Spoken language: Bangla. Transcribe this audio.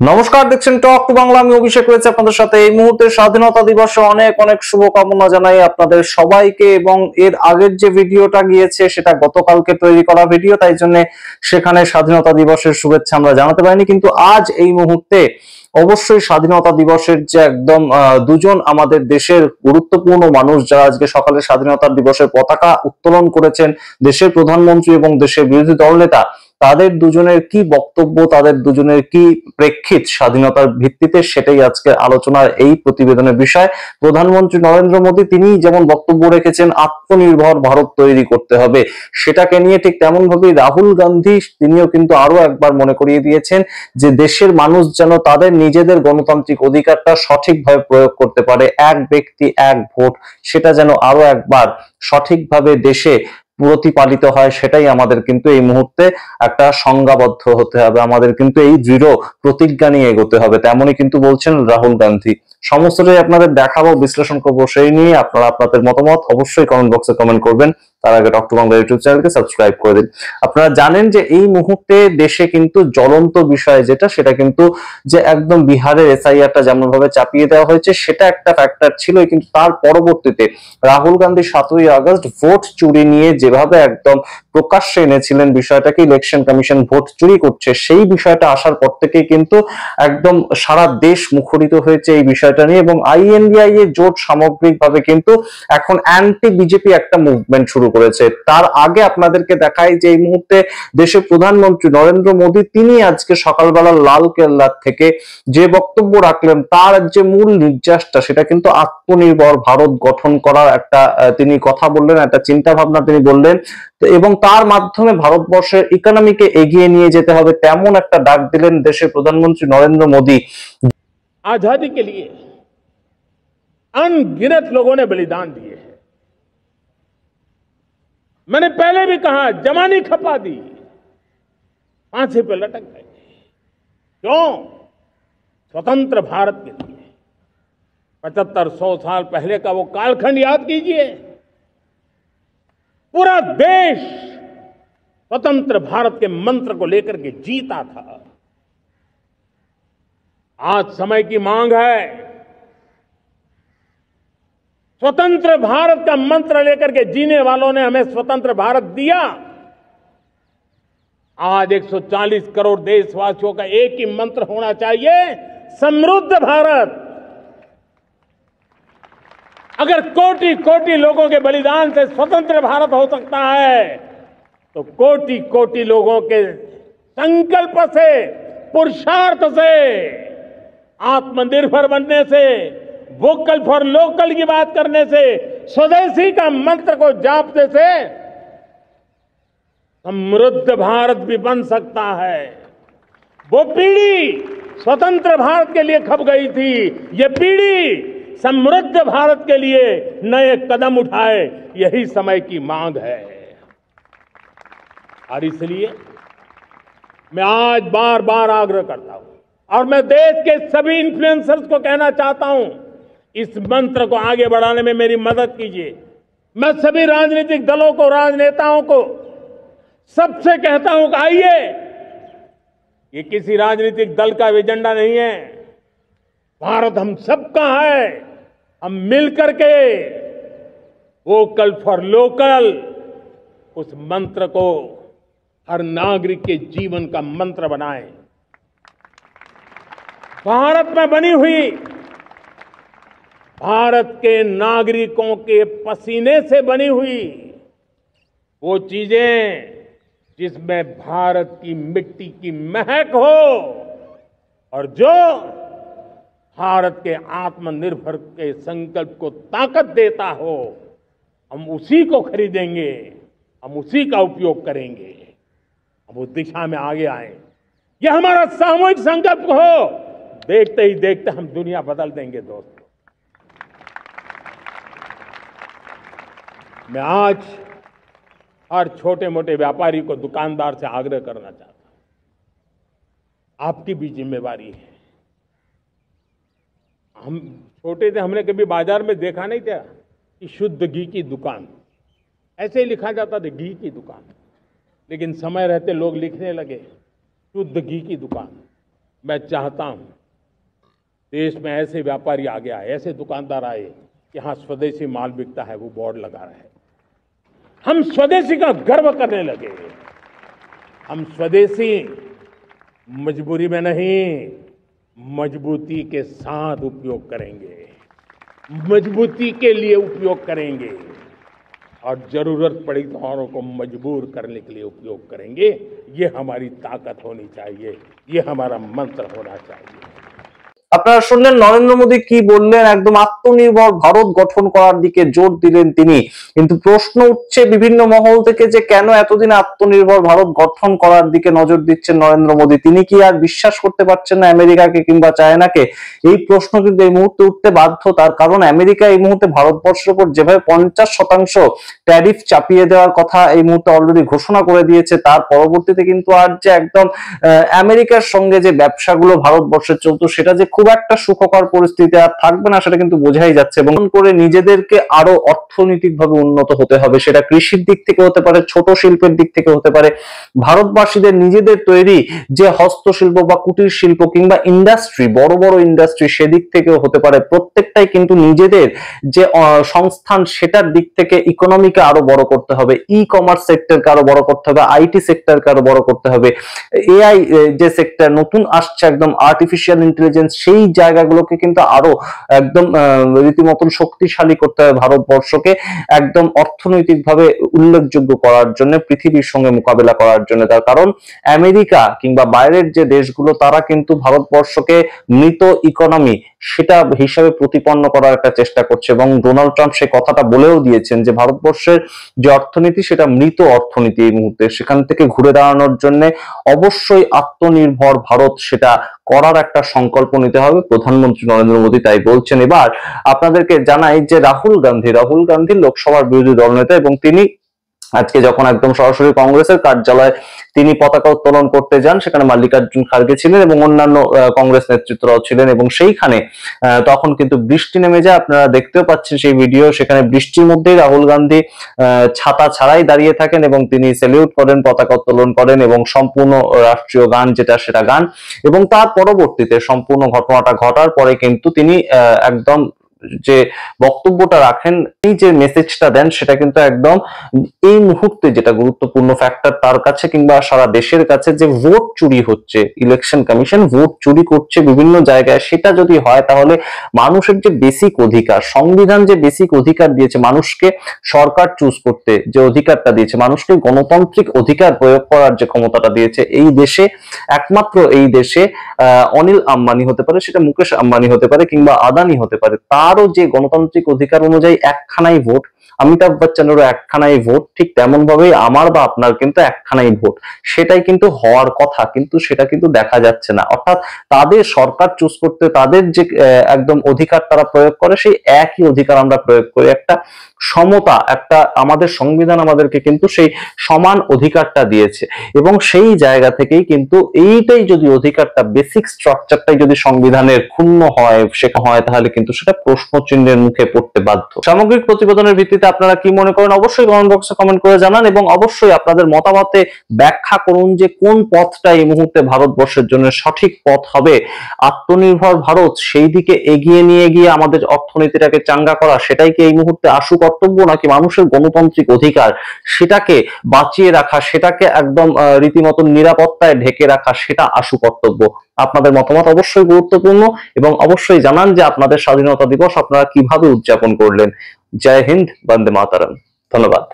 নমস্কার, দেখছেন টক টু বাংলা। আমি অভিষেক রয়েছে আপনাদের সাথে। এই মুহূর্তে স্বাধীনতা দিবসে অনেক অনেক শুভকামনা জানাই আপনাদের সবাইকে। এবং এর আগের যে ভিডিওটা গিয়েছে সেটা গতকালকে তৈরি করা ভিডিও, তাই জন্য সেখানে স্বাধীনতা দিবসের শুভেচ্ছা আমরা জানাতে পারিনি। কিন্তু আজ এই মুহূর্তে অবশ্যই স্বাধীনতা দিবসের যে একদম দুজন আমাদের দেশের গুরুত্বপূর্ণ মানুষ যারা আজকে সকালে স্বাধীনতা দিবসের পতাকা উত্তোলন করেছেন, দেশের প্রধানমন্ত্রী এবং দেশের বিরোধী দলনেতা, তাদের দুজনের কি বক্তব্য, তাদের দুজনের কি প্রেক্ষিত স্বাধীনতার ভিত্তিতে, সেটাই আজকে আলোচনার এই প্রতিবেদনের বিষয়। প্রধানমন্ত্রী নরেন্দ্র মোদী তিনি যেমন বক্তব্য রেখেছেন আত্মনির্ভর ভারত তৈরি করতে হবে, সেটাকে নিয়ে ঠিক তেমন ভাবেই রাহুল গান্ধী তিনিও কিন্তু আরো একবার মনে করিয়ে দিয়েছেন যে দেশের মানুষ যেন তাদের নিজেদের গণতান্ত্রিক অধিকারটা সঠিকভাবে প্রয়োগ করতে পারে, এক ব্যক্তি এক ভোট, সেটা যেন আরো একবার সঠিকভাবে দেশে প্রতিপালিত হয়, সেটাই আমাদের কিন্তু এই মুহূর্তে একটা সংজ্ঞাবদ্ধ হতে হবে। আমাদের কিন্তু এই দৃঢ় প্রতিজ্ঞা নিয়ে এগোতে হবে, তেমনই কিন্তু বলছেন রাহুল গান্ধী। সমস্তটাই আপনাদের দেখাবো, বিশ্লেষণ করবো সেই নিয়ে। আপনারা আপনাদের মতামত অবশ্যই কমেন্ট বক্সে কমেন্ট করবেন। তার আগে টক টু বাংলা ইউটিউব চ্যানেলকে সাবস্ক্রাইব করে দিন। আপনারা জানেন যে এই মুহূর্তে দেশে কিন্তু জ্বলন্ত বিষয় যেটা, সেটা কিন্তু যে একদম বিহারের এসআইআরটা যেমন ভাবে চাপিয়ে দেওয়া হয়েছে সেটা একটা ফ্যাক্টর ছিল, কিন্তু তার পরবর্তীতে রাহুল গান্ধী 7ই আগস্ট ভোট চুরি নিয়ে যেভাবে একদম প্রকাশ্যে এনেছিলেন বিষয়টাকে, ইলেকশন কমিশন ভোট চুরি করছে, সেই বিষয়টা আসার পর থেকেই কিন্তু একদম সারা দেশ মুখরিত হয়েছে এই বিষয়টা নিয়ে। এবং আইএনডিআই এর জোট সামগ্রিকভাবে কিন্তু এখন অ্যান্টি বিজেপি একটা মুভমেন্ট শুরু করেছে। তার আগে আপনাদেরকে দেখাই যে এই মুহূর্তে দেশের প্রধানমন্ত্রী নরেন্দ্র মোদী তিনি আজকে সকালবেলা লাল কেল্লা থেকে যে বক্তব্য রাখলেন, তার যে মূল নির্যাসটা সেটা কিন্তু আত্মনির্ভর ভারত গঠন করার একটা তিনি কথা বললেন, একটা চিন্তা ভাবনা তিনি বললেন, এবং তার মাধ্যমে ভারতবর্ষের ইকোনমিকে এগিয়ে নিয়ে যেতে হবে, তেমন একটা ডাক দিলেন দেশের প্রধানমন্ত্রী নরেন্দ্র মোদী। आजादी के लिए अनगिनत लोगों ने बलिदान दिए हैं। मैंने पहले भी कहा, जमानी खपा दी, फांसी पे लटक गए। क्यों? स्वतंत्र भारत के लिए 75-100 साल पहले का वो कालखंड याद कीजिए। पूरा देश स्वतंत्र भारत के मंत्र को लेकर के जीता था। आज समय की मांग है, स्वतंत्र भारत का मंत्र लेकर के जीने वालों ने हमें स्वतंत्र भारत दिया। आज 140 करोड़ देशवासियों का एक ही मंत्र होना चाहिए, समृद्ध भारत। अगर कोटि कोटि लोगों के बलिदान से स्वतंत्र भारत हो सकता है, तो कोटि कोटि लोगों के संकल्प से, पुरुषार्थ से, आत्मनिर्भर बनने से, वोकल फॉर लोकल की बात करने से, स्वदेशी का मंत्र को जापने से समृद्ध भारत भी बन सकता है। वो पीढ़ी स्वतंत्र भारत के लिए खप गई थी, ये पीढ़ी समृद्ध भारत के लिए नए कदम उठाए, यही समय की मांग है। और इसलिए मैं आज बार बार आग्रह करता हूं, और मैं देश के सभी इन्फ्लुएंसर्स को कहना चाहता हूं, इस मंत्र को आगे बढ़ाने में मेरी मदद कीजिए। मैं सभी राजनीतिक दलों को, राजनेताओं को, सबसे कहता हूं कि आइए, ये किसी राजनीतिक दल का एजेंडा नहीं है, भारत हम सबका है। हम मिलकर के वोकल फॉर लोकल, उस मंत्र को हर नागरिक के जीवन का मंत्र बनाएं। भारत में बनी हुई, भारत के नागरिकों के पसीने से बनी हुई वो चीजें जिसमें भारत की मिट्टी की महक हो, और जो भारत के आत्मनिर्भर के संकल्प को ताकत देता हो, हम उसी को खरीदेंगे, हम उसी का उपयोग करेंगे, हम उस दिशा में आगे आए। यह हमारा सामूहिक संकल्प हो, देखते ही देखते हम दुनिया बदल देंगे। दोस्तों, मैं आज हर छोटे मोटे व्यापारी को, दुकानदार से आग्रह करना चाहता हूं, आपकी भी जिम्मेवारी है। हम छोटे थे, हमने कभी बाजार में देखा नहीं था कि शुद्ध घी की दुकान, ऐसे ही लिखा जाता था घी की दुकान। लेकिन समय रहते लोग लिखने लगे शुद्ध घी की दुकान। मैं चाहता हूं देश में ऐसे व्यापारी आगे आए, ऐसे दुकानदार आए कि हाँ स्वदेशी माल बिकता है, वो बोर्ड लगा रहे हैं। हम स्वदेशी का गर्व करने लगे। हम स्वदेशी मजबूरी में नहीं, मजबूती के साथ उपयोग करेंगे, मजबूती के लिए उपयोग करेंगे और जरूरत पड़ी तो औरों को मजबूर करने के लिए उपयोग करेंगे। ये हमारी ताकत होनी चाहिए, ये हमारा मंत्र होना चाहिए। আপনারা শুনলেন নরেন্দ্র মোদী কি বললেন, একদম আত্মনির্ভর ভারত গঠন করার দিকে জোর দিলেন তিনি। কিন্তু প্রশ্ন উঠছে বিভিন্ন মহল থেকে যে কেন এতদিন আত্মনির্ভর ভারত গঠন করার দিকে নজর দিচ্ছেন নরেন্দ্র মোদী? তিনি কি আর বিশ্বাস করতে পারছেন না আমেরিকাকে কিংবা চায়নাকে? এই প্রশ্ন কিন্তু এই মুহূর্তে উঠতে বাধ্য। তার কারণ আমেরিকা এই মুহূর্তে ভারতবর্ষের উপর যেভাবে 50% ট্যারিফ চাপিয়ে দেওয়ার কথা এই মুহূর্তে অলরেডি ঘোষণা করে দিয়েছে, তার পরবর্তীতে কিন্তু আর যে একদম আমেরিকার সঙ্গে যে ব্যবসাগুলো ভারতবর্ষের চলতো সেটা যে খুব একটা সুখকর পরিস্থিতি আর থাকবে না সেটা কিন্তু বোঝাই যাচ্ছে। এবং করে নিজেদেরকে আরো অর্থনৈতিকভাবে উন্নত হতে হবে, সেটা কৃষির দিক থেকে হতে পারে, ছোট শিল্পের দিক থেকে হতে পারে, ভারতবাসীদের নিজেদের তৈরি যে হস্তশিল্প বা কুটির শিল্প কিংবা ইন্ডাস্ট্রি, বড় বড় ইন্ডাস্ট্রি, সেদিক থেকেও হতে পারে। প্রত্যেকটাই কিন্তু নিজেদের যে সংস্থান সেটার দিক থেকে ইকোনমিকে আরো বড় করতে হবে, ই কমার্স সেক্টরকে আরো বড় করতে হবে, আইটি সেক্টরকে আরো বড় করতে হবে, এআই যে সেক্টর নতুন আসছে একদম আর্টিফিশিয়াল ইন্টেলিজেন্স, সেই জায়গাগুলোকে কিন্তু আরো একদম রীতিমতন শক্তিশালী করতে হবে ভারতবর্ষকে, একদম অর্থনৈতিকভাবে উল্লেখযোগ্য করার জন্য, পৃথিবীর সঙ্গে মোকাবেলা করার জন্য। তার কারণ আমেরিকা কিংবা বাইরের যে দেশগুলো তারা কিন্তু ভারতবর্ষকে মৃত ইকোনমি সেটা হিসাবে প্রতিপন্ন করার একটা চেষ্টা করছে। এবং ডোনাল্ড ট্রাম্প সে কথাটা বলেও দিয়েছেন যে ভারতবর্ষের যে অর্থনীতি সেটা মৃত অর্থনীতি এই মুহূর্তে, সেখান থেকে ঘুরে দাঁড়ানোর জন্য অবশ্যই আত্মনির্ভর ভারত সেটা করার একটা সংকল্প নিতে হবে। প্রধানমন্ত্রী নরেন্দ্র মোদী তাই বলছেন। এবার আপনাদেরকে জানাই যে রাহুল গান্ধী লোকসভার বিরোধী দলনেতা, এবং তিনি আজকে যখন একদম সরাসরি কংগ্রেসের কার্যালয়ে তিনি পতাকা উত্তোলন করতে যান, সেখানে মাল্লিকার্জুন খার্গে ছিলেন এবং অন্যান্য কংগ্রেস নেতৃত্বরাও ছিলেন, এবং সেইখানে তখন কিন্তু বৃষ্টি নেমে যায়। আপনারা দেখতেও পাচ্ছেন সেই ভিডিও। সেখানে বৃষ্টির মধ্যেই রাহুল গান্ধী ছাতা ছাড়াই দাঁড়িয়ে থাকেন এবং তিনি সেলিউট করেন, পতাকা উত্তোলন করেন এবং সম্পূর্ণ রাষ্ট্রীয় গান যেটা সেটা গান। এবং তার পরবর্তীতে সম্পূর্ণ ঘটনাটা ঘটার পরে কিন্তু তিনি একদম যে বক্তব্যটা রাখেন, এই যে মেসেজটা দেন, সেটা কিন্তু একদম এই মুহূর্তে যেটা গুরুত্বপূর্ণ ফ্যাক্টর তার কাছে কিংবা সারা দেশের কাছে, যে ভোট চুরি হচ্ছে, ইলেকশন কমিশন ভোট চুরি করছে বিভিন্ন জায়গায়, সেটা যদি হয় তাহলে মানুষের যে বেসিক অধিকার, সংবিধান যে বেসিক অধিকার দিয়েছে মানুষকে সরকার চুজ করতে, যে অধিকারটা দিয়েছে মানুষকে, গণতান্ত্রিক অধিকার প্রয়োগ করার যে ক্ষমতাটা দিয়েছে, এই দেশে একমাত্র এই দেশে অনিল আম্বানি হতে পারে, সেটা মুকেশ আম্বানি হতে পারে কিংবা আদানি হতে পারে, তারও যে গণতান্ত্রিক অধিকার অনুযায়ী একখানাই ভোট, অমিতাভ বচ্চনেরও একখানাই ভোট, ঠিক তেমন ভাবেই আমার বা আপনার কিন্তু একখানাই ভোট। সেটাই কিন্তু হওয়ার কথা, কিন্তু সেটা কিন্তু দেখা যাচ্ছে না। অর্থাৎ তাদের সরকার চুজ করতে তাদের যে একদম অধিকার তারা প্রয়োগ করে, সেই একই অধিকার আমরা প্রয়োগ করি। একটা সমতা, একটা আমাদের সংবিধান আমাদেরকে কিন্তু সেই সমান অধিকারটা দিয়েছে, এবং সেই জায়গা থেকেই কিন্তু এইটাই যদি অধিকারটা, বেসিক স্ট্রাকচারটাই যদি সংবিধানের ক্ষুণ্ণ হয়, সেটা হয়, তাহলে কিন্তু সেটা প্রশ্ন চিহ্নের মুখে পড়তে বাধ্য। সামগ্রিক প্রতিবেদনের ভিত্তিতে আপনারা কি মনে করেন অবশ্যই কমেন্ট বক্সে কমেন্ট করে জানান, এবং অবশ্যই আপনাদের মতামতে ব্যাখ্যা করুন যে কোন পথটা এই মুহূর্তে ভারতবর্ষের জন্য সঠিক পথ হবে। আত্মনির্ভর ভারত সেই দিকে এগিয়ে নিয়ে গিয়ে আমাদের অর্থনীতিটাকে চাঙ্গা করা, সেটাই কি এই মুহূর্তে আশু কর্তব্য, নাকি মানুষের গণতান্ত্রিক অধিকার সেটাকে বাঁচিয়ে রাখা, সেটাকে একদম রীতিমতো নিরাপত্তায় ঢেকে রাখা, সেটা আশু কর্তব্য? আপনাদের মতামত অবশ্যই গুরুত্বপূর্ণ, এবং অবশ্যই জানান যে আপনাদের স্বাধীনতা দিবস আপনারা কিভাবে উদযাপন করলেন। জয় হিন্দ, বন্দে মাতরম। ধন্যবাদ।